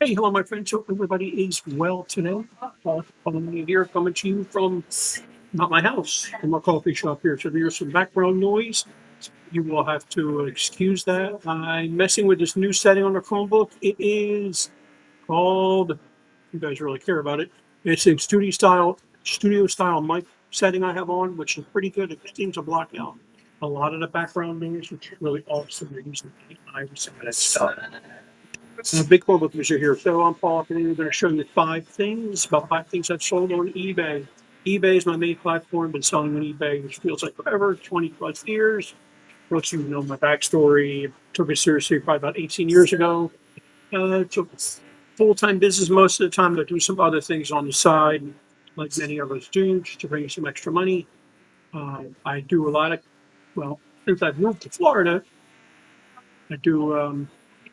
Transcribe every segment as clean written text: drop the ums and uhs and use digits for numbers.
Hey, hello, my friends. Hope everybody is well today. I'm here coming to you from not my house, from my coffee shop here. So there's some background noise. You will have to excuse that. I'm messing with this new setting on the Chromebook. It is called, you guys really care about it. It's a studio style mic setting I have on, which is pretty good. It seems to block out a lot of the background noise, which is really awesome. They're using AI with some of that stuff. Big Chromebook user here. So I'm Paul, and I'm going to show you about five things I've sold on eBay. eBay is my main platform. Been selling on eBay, which feels like forever, 20 plus years. Most of you know my backstory. Took it seriously probably about 18 years ago. It's a full-time business most of the time. I do some other things on the side, like many of us do, just to bring some extra money. I do a lot of, well, since I've moved to Florida, I do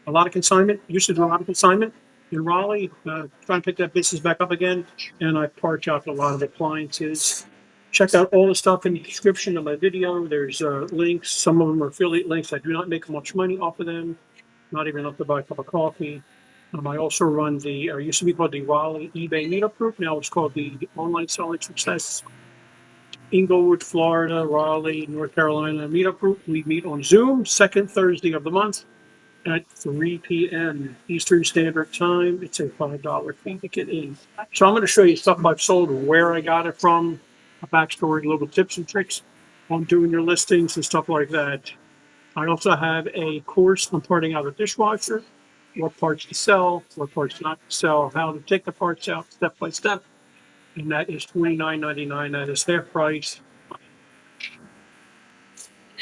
a lot of consignment. Used to do a lot of consignment in Raleigh. Trying to pick that business back up again, and I parked out a lot of appliances. Check out all the stuff in the description of my video. There's links. Some of them are affiliate links. I do not make much money off of them. Not even enough to buy a cup of coffee. I also run used to be called the Raleigh eBay Meetup Group. Now it's called the Online Selling Success Inglewood, Florida, Raleigh, North Carolina Meetup Group. We meet on Zoom, second Thursday of the month at 3 p.m. Eastern Standard Time. It's a $5 fee to get in. So I'm going to show you stuff I've sold, where I got it from, a backstory, little tips and tricks on doing your listings and stuff like that. I also have a course on parting out a dishwasher, what parts to sell, what parts not to sell, how to take the parts out step by step. And that is $29.99. That is half price.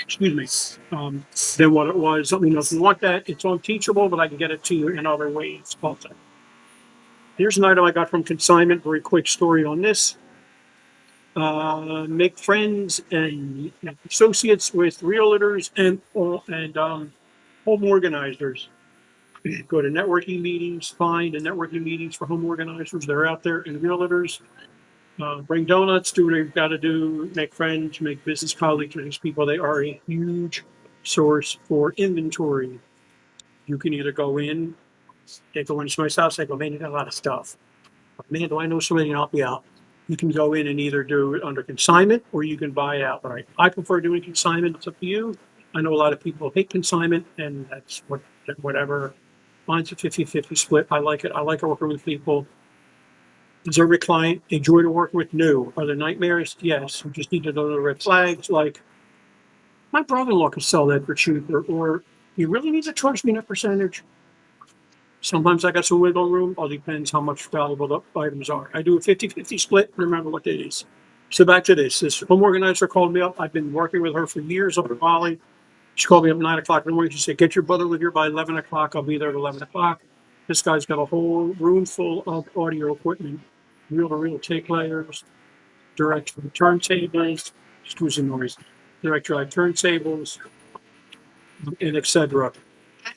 Excuse me. Than what it was. Let me know if you want that. It's on Teachable, but I can get it to you in other ways also. Here's an item I got from consignment. Very quick story on this. Make friends and associates with realtors and home organizers. Go to networking meetings, find the networking meetings for home organizers. They're out there, and realtors. Bring donuts, do what you've got to do, make friends, make business colleagues with these people. They are a huge source for inventory. You can either go in, they go into somebody's house, they go, man, you got a lot of stuff. Man, do I know somebody to help you out? You can go in and either do it under consignment or you can buy out. Right? I prefer doing consignment. It's up to you. I know a lot of people hate consignment, and that's whatever. Mine's a 50-50 split. I like it. I like working with people. Does every client enjoy to work with? No. Are there nightmares? Yes. We just need to know the red flags. Like, my brother-in-law can sell that for cheaper, or you really need to charge me that percentage. Sometimes I got some wiggle room. All depends how much valuable the items are. I do a 50-50 split. Remember what it is. So back to this. This home organizer called me up. I've been working with her for years up in Raleigh. She called me up at 9 o'clock in the morning. She said, get your brother with you by 11 o'clock. I'll be there at 11 o'clock. This guy's got a whole room full of audio equipment, reel-to-reel tape layers, direct turntables, excuse the noise, direct drive turntables, and etc.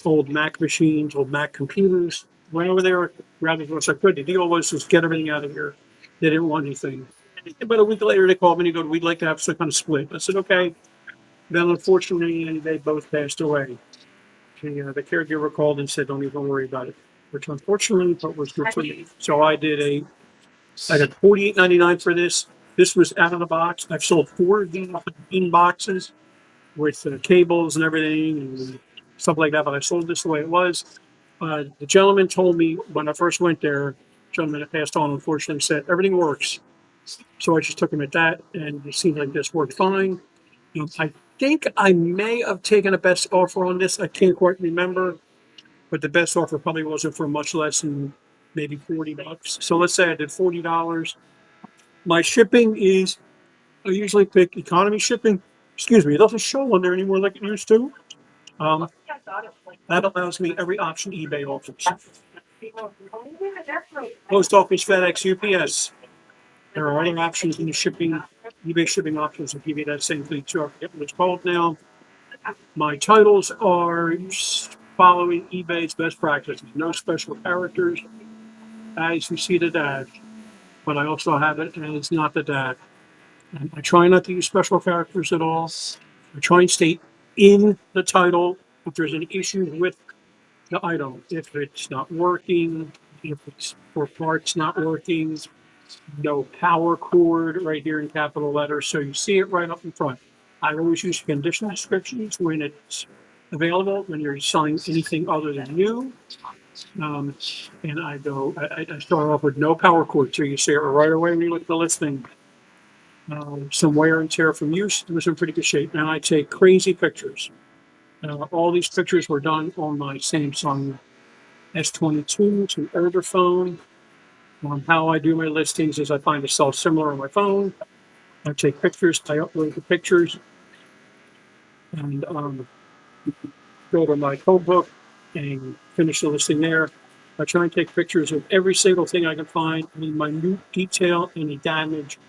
Old Mac machines, old Mac computers. Went over there, grabbed as much as I could. The deal was just get everything out of here. They didn't want anything. About a week later, they called me and they go, we'd like to have some kind of split. I said, okay. Then, unfortunately, they both passed away. The caregiver called and said, don't even worry about it, which unfortunately, but was good for me. So I got $48.99 for this. This was out of the box. I've sold 4 of these in boxes with cables and everything and stuff like that, but I sold this the way it was. The gentleman told me when I first went there, gentleman that passed on, unfortunately, said everything works. So I just took him at that, and it seemed like this worked fine. I think I may have taken a best offer on this. I can't quite remember, but the best offer probably wasn't for much less than maybe $40. So let's say I did $40. My shipping is, I usually pick economy shipping. Excuse me, it doesn't show on there anymore like it used to. Um, that allows me every option eBay offers. Post office, FedEx, UPS. There are other options in the shipping. eBay shipping options will give you that same thing too. I forget what it's called now. My titles are following eBay's best practices. No special characters, as you see the dash. But I also have it as not the dash. And I try not to use special characters at all. I try and state in the title if there's an issue with the item. If it's not working, if it's for parts not working, no power cord right here in capital letters. So you see it right up in front. I always use conditional descriptions when it's available, when you're selling anything other than new. Um, and I start off with no power cord. So you see it right away when you look at the listing. Some wear and tear from use. It was in pretty good shape. And I take crazy pictures. All these pictures were done on my Samsung S22. It's an older phone. How I do my listings is I find a cell similar on my phone. I take pictures, I upload the pictures, and go to my code book and finish the listing there. I try and take pictures of every single thing I can find, any minute detail, any damage,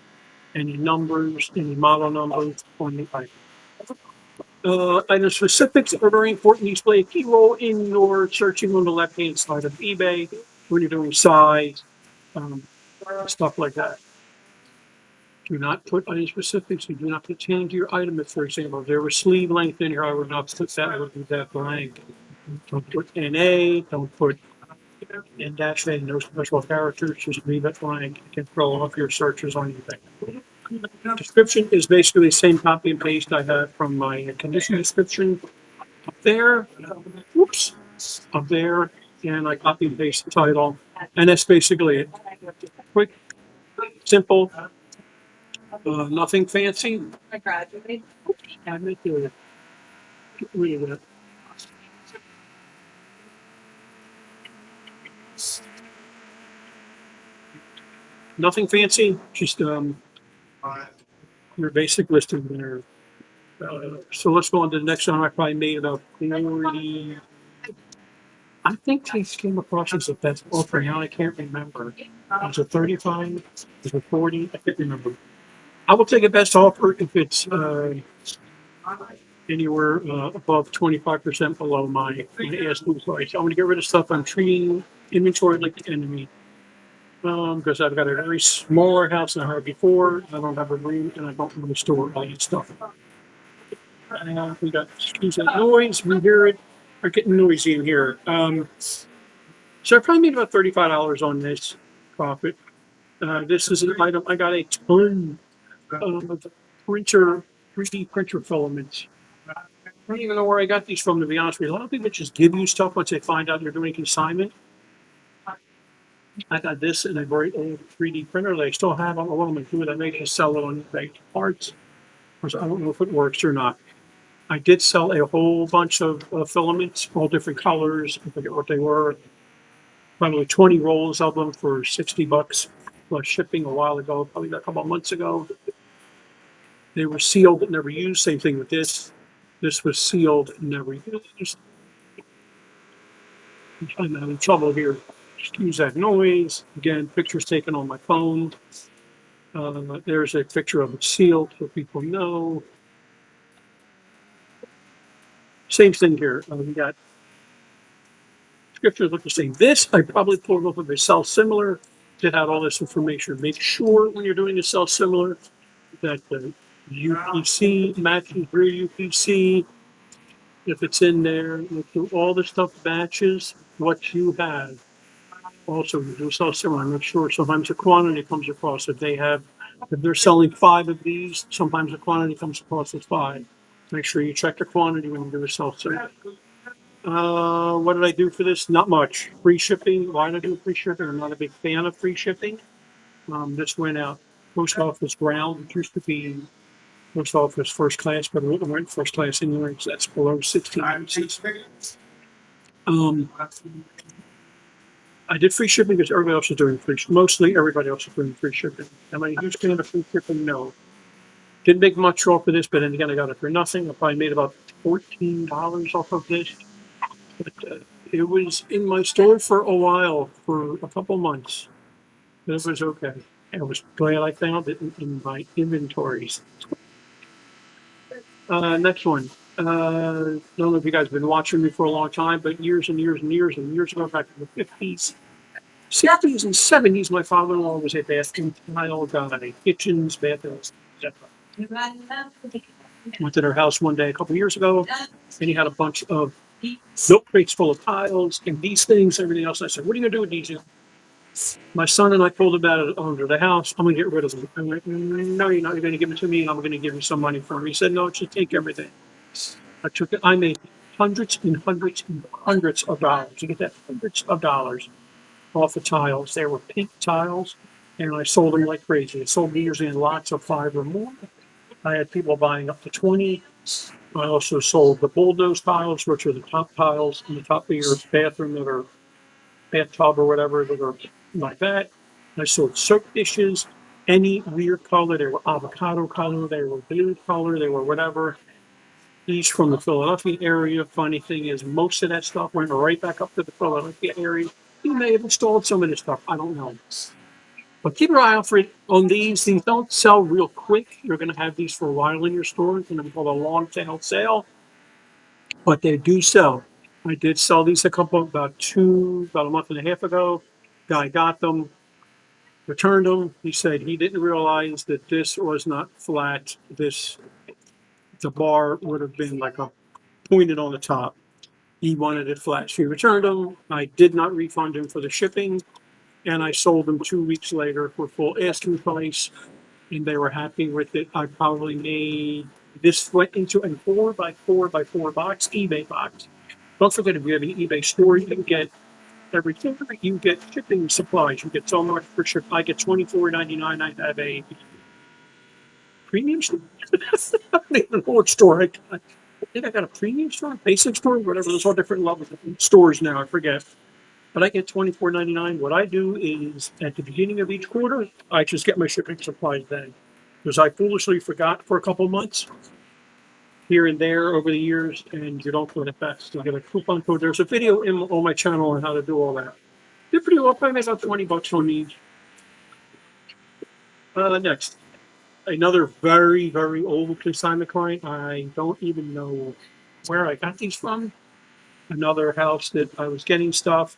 any numbers, any model numbers on the item. Item specifics are very important. These play a key role in your searching on the left-hand side of eBay when you're doing size, stuff like that. Do not put item specifics. You do not put tag to your item. If, for example, if there was sleeve length in here, I would not put that. I would leave that blank. Don't put NA. Don't put N-A. No special characters. Just leave it blank. You can throw off your searches on anything. Description is basically the same copy and paste I have from my condition description up there. Whoops. Up there. And I copy and paste the title. And that's basically it. Quick, simple, nothing fancy. I graduated. I make it. Get rid of that. Nothing fancy, just your basic listing there. So let's go on to the next one. I probably made about 40. I think I came across as the best offer. Now I can't remember. Was it 35? Was it 40? I can't remember. I will take a best offer if it's anywhere above 25% below my asking price. I want to get rid of stuff I'm treating inventory like the enemy. Because I've got a very smaller house than I had before. I don't have a room and I don't really store all that stuff. We got, excuse that noise, we hear it. We're getting noisy in here. So I probably made about $35 on this profit. This is an item, I got a ton of printer, 3D printer filaments. I don't even know where I got these from, to be honest with you. A lot of people just give you stuff once they find out you're doing consignment. I got this in a very old 3D printer that I still have on a lot of my food. I may just sell it on eBay parts. I don't know if it works or not. I did sell a whole bunch of filaments, all different colors. I forget what they were. Probably 20 rolls of them for $60 plus shipping a while ago, probably a couple of months ago. They were sealed but never used. Same thing with this. This was sealed and never used. I'm having trouble here. Excuse that noise. Again, pictures taken on my phone. There's a picture of it sealed so people know. Same thing here. We got scriptures look the same. This I probably pulled off of a sell similar that had all this information. Make sure when you're doing a sell similar that the UPC matches real UPC. If it's in there, look through all the stuff matches what you have. Also, you do sell similar. Make sure sometimes the quantity comes across. If they're selling 5 of these, sometimes the quantity comes across as 5. Make sure you check the quantity when you do a sell similar. What did I do for this? Not much. Free shipping. Why did I do free shipping? I'm not a big fan of free shipping. This went out post office ground. It used to be post office first class, but it went first class anyway because that's below 16 ounces. I did free shipping because everybody else is doing free shipping. Mostly everybody else is doing free shipping. Am I a huge fan of free shipping? No. Didn't make much off of this, but then again, I got it for nothing. I probably made about $14 off of this. But it was in my store for a while, for a couple months. It was okay. I was glad I found it in my inventories. Next one. I don't know if you guys have been watching me for a long time, but years and years and years and years ago, back in the 50s, 60s and 70s, my father-in-law was a bathroom tile guy, kitchens, bathrooms, etc. Went to their house one day a couple years ago, and he had a bunch of milk crates full of tiles and these things, everything else. I said, what are you going to do with these? My son and I pulled about it under the house. I'm going to get rid of them. I'm like, no, you're not. You're going to give it to me and I'm going to give you some money for it. He said, no, just take everything. I took it. I made hundreds and hundreds and hundreds of dollars. You get that? Hundreds of dollars off the tiles. They were pink tiles and I sold them like crazy. I sold these in lots of 5 or more. I had people buying up to 20. I also sold the bulldoze tiles, which are the top tiles in the top of your bathroom that are bathtub or whatever that are like that. I sold soap dishes, any weird color. They were avocado color, they were blue color, they were whatever. These from the Philadelphia area. Funny thing is, most of that stuff went right back up to the Philadelphia area. You may have installed some of this stuff. I don't know. But keep your eye out for it on these. These don't sell real quick. You're going to have these for a while in your store. It's going to be called a long tail sale, but they do sell. I did sell these about a month and a half ago. Guy got them, returned them. He said he didn't realize that this was not flat. The bar would have been like a pointed on the top. He wanted it flat. So he returned them. I did not refund him for the shipping, and I sold them 2 weeks later for full asking price, and they were happy with it. I probably made this went into a 4x4x4 box, eBay box. Don't forget, if you have an eBay store, you can get everything. You get shipping supplies. You get so much for ship. I get $24.99. I have a premium store. I don't even know what store I got. I think I got a premium store, basic store, whatever. There's all different levels of stores now. I forget. But I get $24.99. What I do is at the beginning of each quarter, I just get my shipping supplies then. Because I foolishly forgot for a couple months here and there over the years, and you don't put it back. So you get a coupon code. There's a video on my channel on how to do all that. They're pretty well. Probably make about $20 on these. Next, another very, very old consignment client. I don't even know where I got these from. Another house that I was getting stuff.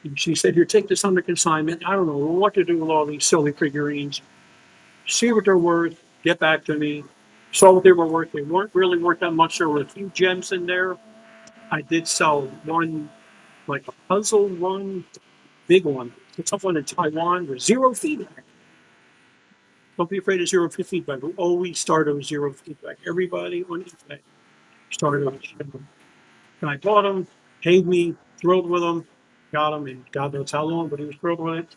And she said, here, take this under consignment. I don't know what to do with all these silly figurines. See what they're worth. Get back to me. Saw what they were worth. They weren't really worth that much. There were a few gems in there. I did sell one, like a puzzle one, big one. It's someone in Taiwan with zero feedback. Don't be afraid of zero feedback. We always start with zero feedback. Everybody on eBay started with zero. And I bought them, paid me, thrilled with them, got them, and God knows how long, but he was thrilled with it.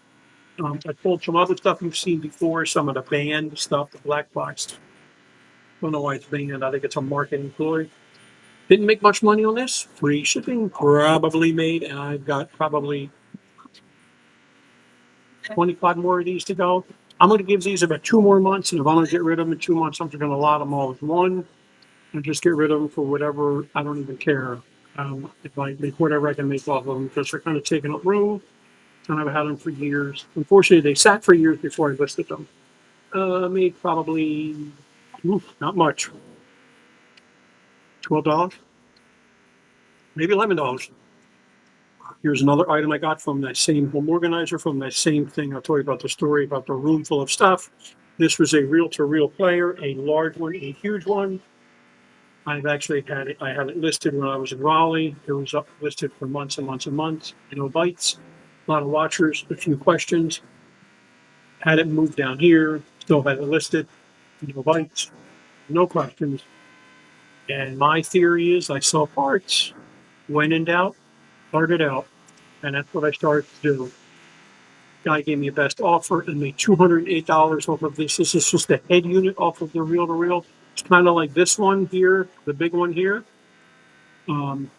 I pulled some other stuff you've seen before, some of the banned stuff, the black box. Don't know why it's banned. I think it's a marketing ploy. Didn't make much money on this. Free shipping, probably made, and I've got probably 25 more of these to go. I'm going to give these about 2 more months, and if I don't get rid of them in 2 months, I'm just going to lot them all as one and just get rid of them for whatever. I don't even care. If I make whatever I can make off of them, because they're kind of taking up room, and I've had them for years. Unfortunately, they sat for years before I listed them. Made probably not much, $12, maybe $11. Here's another item I got from that same home organizer, from that same thing. I told you about the story about the room full of stuff. This was a reel-to-reel player, a large one, a huge one. I've actually had it. I had it listed when I was in Raleigh. It was up listed for months and months and months. No bites, a lot of watchers, a few questions. Had it moved down here. Still had it listed. No bites, no questions. And my theory is I saw parts. When in doubt, started out. And that's what I started to do. Guy gave me a best offer and made $208 off of this. This is just the head unit off of the reel to reel. It's kind of like this one here, the big one here. When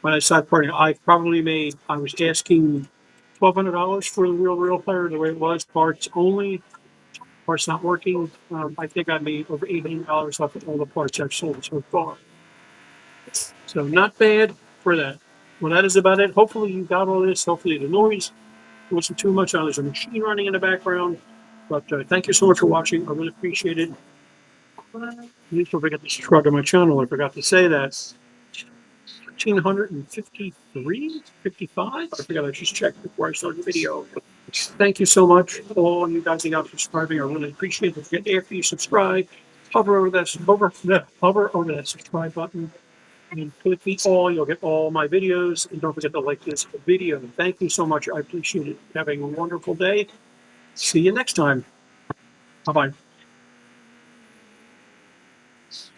I started parting, I was asking $1,200 for the reel to reel player the way it was, parts only, parts not working. I think I made over $800 off of all the parts I've sold so far. So not bad for that. Well, that is about it. Hopefully you got all this. Hopefully the noise wasn't too much. There's a machine running in the background. But thank you so much for watching. I really appreciate it. Please don't forget to subscribe to my channel. I forgot to say that. 1,353, 55. I forgot I just checked before I started the video. Thank you so much, all you guys that are subscribing. I really appreciate it. After you subscribe, hover over that subscribe button and click the all. You'll get all my videos, and don't forget to like this video. Thank you so much. I appreciate it. Having a wonderful day. See you next time. Bye bye.